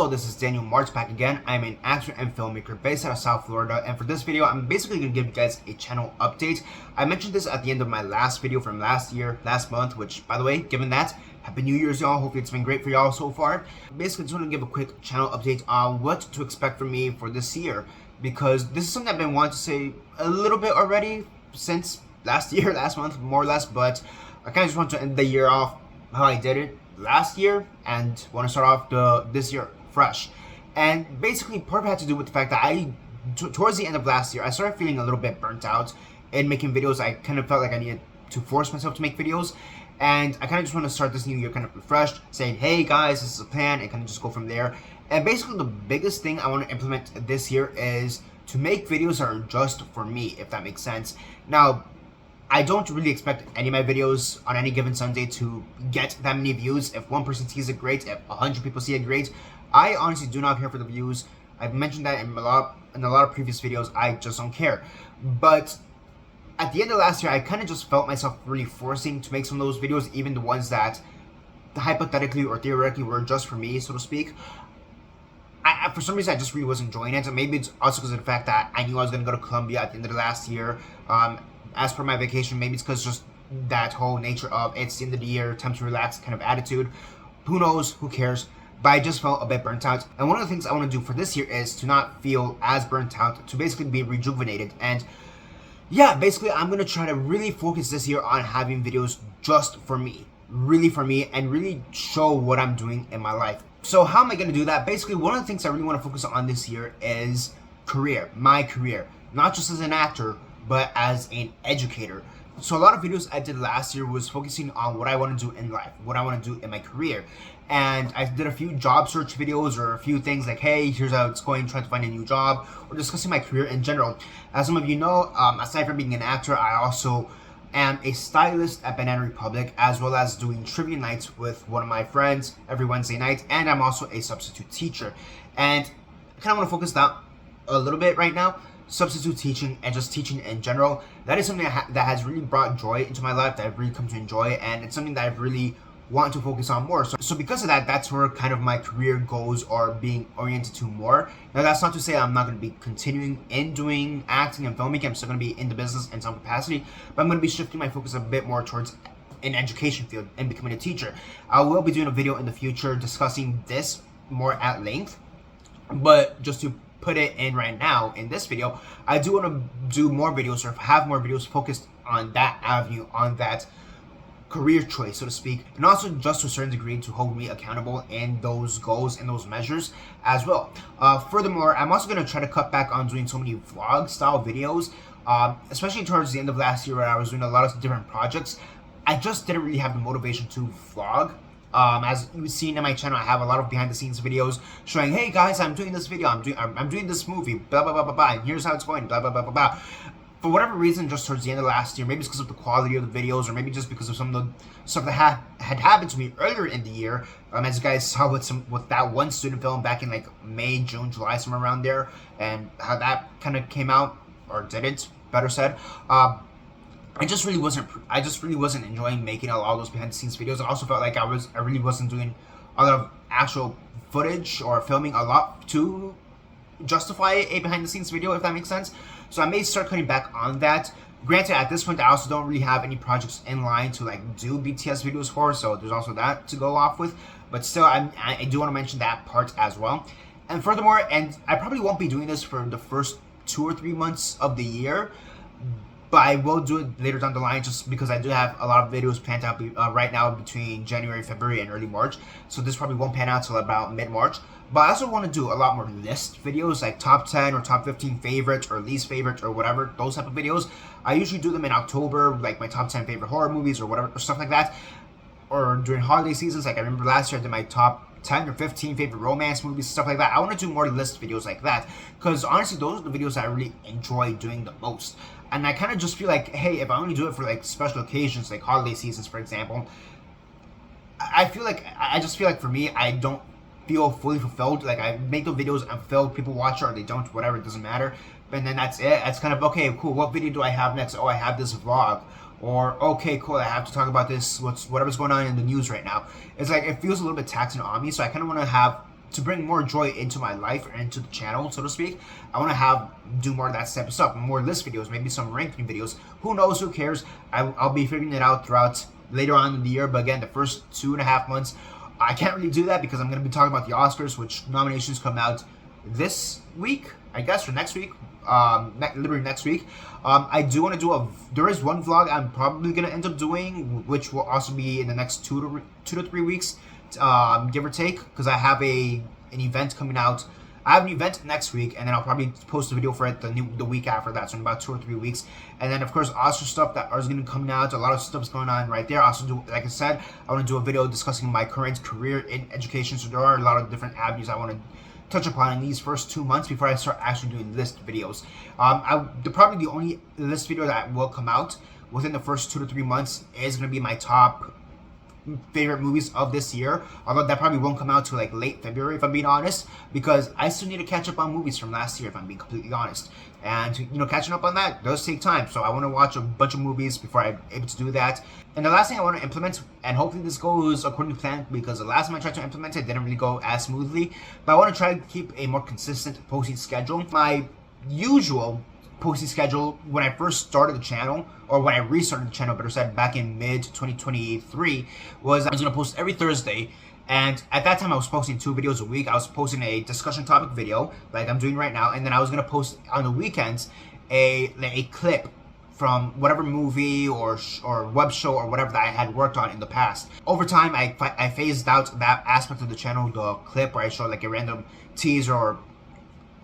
Hello, this is Daniel Mart back again. I'm an actor and filmmaker based out of South Florida, and for this video, I'm basically going to give you guys a channel update. I mentioned this at the end of my last video from last month, which, by the way, given that, Happy New Year's, y'all. Hopefully it's been great for y'all so far. Basically, just want to give a quick channel update on what to expect from me for this year, because this is something I've been wanting to say a little bit already since last month, more or less, but I kind of just want to end the year off how I did it last year and want to start off this year fresh. And basically part of it had to do with the fact that towards the end of last year I started feeling a little bit burnt out in making videos. I kind of felt like I needed to force myself to make videos, and I kind of just want to start this new year kind of refreshed, saying, hey guys, this is a plan, and kind of just go from there. And basically the biggest thing I want to implement this year is to make videos that are just for me, if that makes sense. Now, I don't really expect any of my videos on any given Sunday to get that many views. If one person sees it, great. If 100 people see it, great. I honestly do not care for the views. I've mentioned that in a lot of previous videos. I just don't care. But at the end of last year, I kind of just felt myself really forcing to make some of those videos, even the ones that hypothetically or theoretically were just for me, so to speak. For some reason, I just really wasn't enjoying it. And maybe it's also because of the fact that I knew I was going to go to Colombia at the end of the last year. As per my vacation, maybe it's because just that whole nature of it's the end of the year, time to relax kind of attitude. Who knows? Who cares? But I just felt a bit burnt out. And one of the things I want to do for this year is to not feel as burnt out, to basically be rejuvenated. And yeah, basically I'm going to try to really focus this year on having videos just for me. Really for me, and really show what I'm doing in my life. So how am I going to do that? Basically, one of the things I really want to focus on this year is my career. Not just as an actor, but as an educator. So a lot of videos I did last year was focusing on what I want to do in life, what I want to do in my career. And I did a few job search videos, or a few things like, hey, here's how it's going, trying to find a new job, or discussing my career in general. As some of you know, aside from being an actor, I also am a stylist at Banana Republic, as well as doing trivia nights with one of my friends every Wednesday night, and I'm also a substitute teacher. And I kind of want to focus that a little bit right now. Substitute teaching and just teaching in general, that is something that has really brought joy into my life, that I've really come to enjoy, and it's something that I've really want to focus on more. So because of that, that's where kind of my career goals are being oriented to more. Now, that's not to say I'm not going to be continuing in doing acting and filmmaking. I'm still going to be in the business in some capacity, but I'm going to be shifting my focus a bit more towards an education field and becoming a teacher. I will be doing a video in the future discussing this more at length, but just to put it in right now in this video, I do want to do more videos, or have more videos focused on that avenue, on that career choice, so to speak, and also just to a certain degree to hold me accountable in those goals and those measures as well. Furthermore, I'm also going to try to cut back on doing so many vlog style videos, especially towards the end of last year where I was doing a lot of different projects. I just didn't really have the motivation to vlog. As you've seen in my channel, I have a lot of behind the scenes videos showing, hey guys, I'm doing this video, I'm doing this movie, blah blah blah blah blah, and here's how it's going, blah blah blah blah blah. For whatever reason, just towards the end of last year, maybe it's because of the quality of the videos, or maybe just because of some of the stuff that had happened to me earlier in the year, as you guys saw with that one student film back in like May, June, July, somewhere around there, and how that kind of came out, or didn't, better said. I just really wasn't enjoying making a lot of those behind the scenes videos. I also felt like I really wasn't doing a lot of actual footage or filming a lot to justify a behind the scenes video, if that makes sense. So I may start cutting back on that. Granted, at this point, I also don't really have any projects in line to like do BTS videos for, so there's also that to go off with. But still, I do want to mention that part as well. And furthermore, and I probably won't be doing this for the first 2 or 3 months of the year, but I will do it later down the line, just because I do have a lot of videos planned out right now between January, February, and early March. So this probably won't pan out till about mid-March. But I also want to do a lot more list videos, like top 10 or top 15 favorites or least favorite or whatever, those type of videos. I usually do them in October, like my top 10 favorite horror movies or whatever, or stuff like that. Or during holiday seasons, like I remember last year I did my top 10 or 15 favorite romance movies, stuff like that. I want to do more list videos like that, because honestly, those are the videos I really enjoy doing the most. And I kind of just feel like, hey, if I only do it for like special occasions, like holiday seasons, for example, I just feel like for me, I don't feel fully fulfilled. Like, I make the videos, I'm fulfilled, people watch it or they don't, whatever, it doesn't matter. And then that's it. It's kind of, okay, cool, what video do I have next? Oh, I have this vlog. Or, okay, cool, I have to talk about this, whatever's going on in the news right now. It's like, it feels a little bit taxing on me, so I kind of want to have to bring more joy into my life or into the channel, so to speak. I want to do more of that type of stuff, more list videos, maybe some ranking videos. Who knows? Who cares? I'll be figuring it out throughout later on in the year. But again, the first 2.5 months, I can't really do that because I'm going to be talking about the Oscars, which nominations come out this week, I guess, or next week. Literally next week. I do want to do there is one vlog I'm probably going to end up doing, which will also be in the next 2 to 3 weeks, give or take, because I have an event coming out. I have an event next week, and then I'll probably post a video for it the week after that, so in about 2 or 3 weeks. And then, of course, Oscar stuff that is going to come out. A lot of stuff's going on right there. Also, like I said, I want to do a video discussing my current career in education. So there are a lot of different avenues I want to touch upon in these first 2 months before I start actually doing list videos. Probably the only list video that will come out within the first 2 to 3 months is going to be my top favorite movies of this year, although that probably won't come out till like late February, if I'm being honest, because I still need to catch up on movies from last year, if I'm being completely honest. And catching up on that does take time, so I want to watch a bunch of movies before I'm able to do that. And the last thing I want to implement, and hopefully this goes according to plan, because the last time I tried to implement it didn't really go as smoothly, but I want to try to keep a more consistent posting schedule. My usual posting schedule when I first started the channel, or when I restarted the channel, better said, back in mid 2023, was I was going to post every Thursday. And at that time, I was posting 2 videos a week. I was posting a discussion topic video, like I'm doing right now, and then I was going to post on the weekends a clip from whatever movie or web show or whatever that I had worked on in the past. Over time, I phased out that aspect of the channel, the clip where I show like a random teaser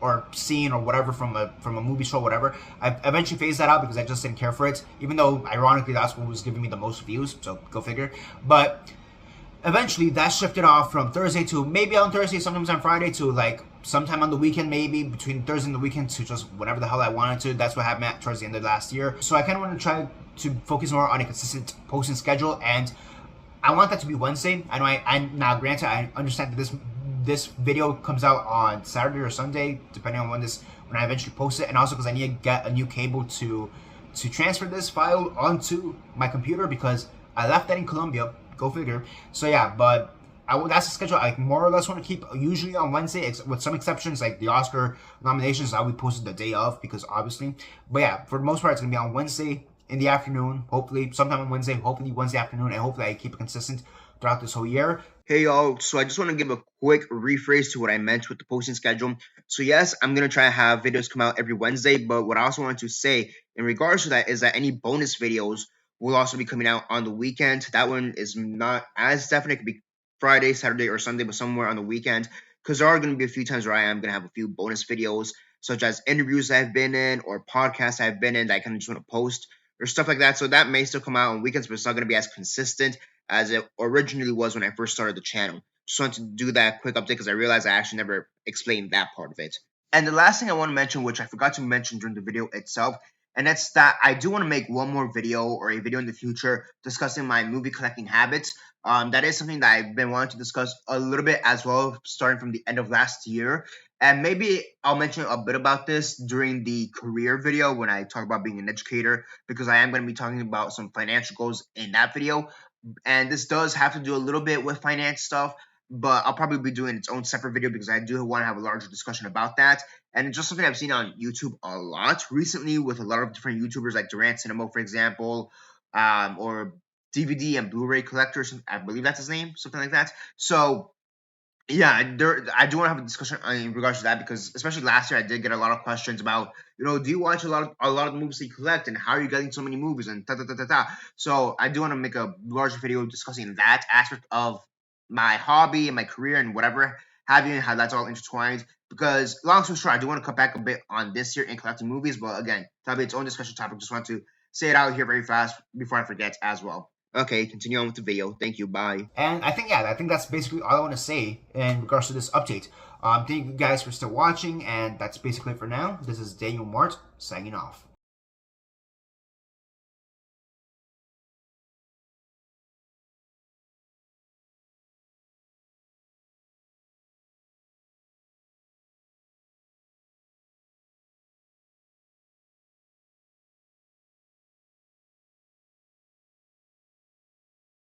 or scene or whatever from a movie show, whatever. I eventually phased that out because I just didn't care for it, even though ironically that's what was giving me the most views, so go figure. But eventually that shifted off from Thursday to maybe on Thursday, sometimes on Friday, to like sometime on the weekend, maybe between Thursday and the weekend, to just whatever the hell I wanted to. That's what happened towards the end of last year. So I kind of want to try to focus more on a consistent posting schedule, and I want that to be Wednesday. I know I'm now, granted, I understand that this video comes out on Saturday or Sunday, depending on when I eventually post it, and also because I need to get a new cable to transfer this file onto my computer because I left that in Colombia. Go figure. So yeah, but that's the schedule I more or less want to keep, usually on Wednesday, with some exceptions like the Oscar nominations. I'll be posted the day of because obviously. But yeah, for the most part, it's gonna be on Wednesday in the afternoon, hopefully sometime on Wednesday, hopefully Wednesday afternoon, and hopefully I keep it consistent throughout this whole year. Hey y'all, so I just want to give a quick rephrase to what I meant with the posting schedule. So yes, I'm going to try to have videos come out every Wednesday, but what I also wanted to say in regards to that is that any bonus videos will also be coming out on the weekend. That one is not as definite. It could be Friday, Saturday, or Sunday, but somewhere on the weekend, because there are going to be a few times where I am going to have a few bonus videos, such as interviews I've been in or podcasts I've been in that I kind of just want to post or stuff like that. So that may still come out on weekends, but it's not going to be as consistent as it originally was when I first started the channel. Just wanted to do that quick update because I realized I actually never explained that part of it. And the last thing I want to mention, which I forgot to mention during the video itself, and that's that I do want to make one more video or a video in the future discussing my movie collecting habits. That is something that I've been wanting to discuss a little bit as well, starting from the end of last year. And maybe I'll mention a bit about this during the career video when I talk about being an educator, because I am going to be talking about some financial goals in that video. And this does have to do a little bit with finance stuff, but I'll probably be doing its own separate video because I do want to have a larger discussion about that. And it's just something I've seen on YouTube a lot recently with a lot of different YouTubers like Durant Cinema, for example, or DVD and Blu-ray collectors. I believe that's his name, something like that. So yeah, I do want to have a discussion in regards to that, because especially last year I did get a lot of questions about, do you watch a lot of the movies that you collect, and how are you getting so many movies, and ta ta ta ta ta. So I do want to make a larger video discussing that aspect of my hobby and my career and whatever have you, and how that's all intertwined. Because long story short, I do want to cut back a bit on this year in collecting movies, but again, that'll be its own discussion topic. Just want to say it out here very fast before I forget as well. Okay, continue on with the video. Thank you. Bye. And I think that's basically all I want to say in regards to this update. Thank you guys for still watching, and that's basically it for now. This is Daniel Mart signing off.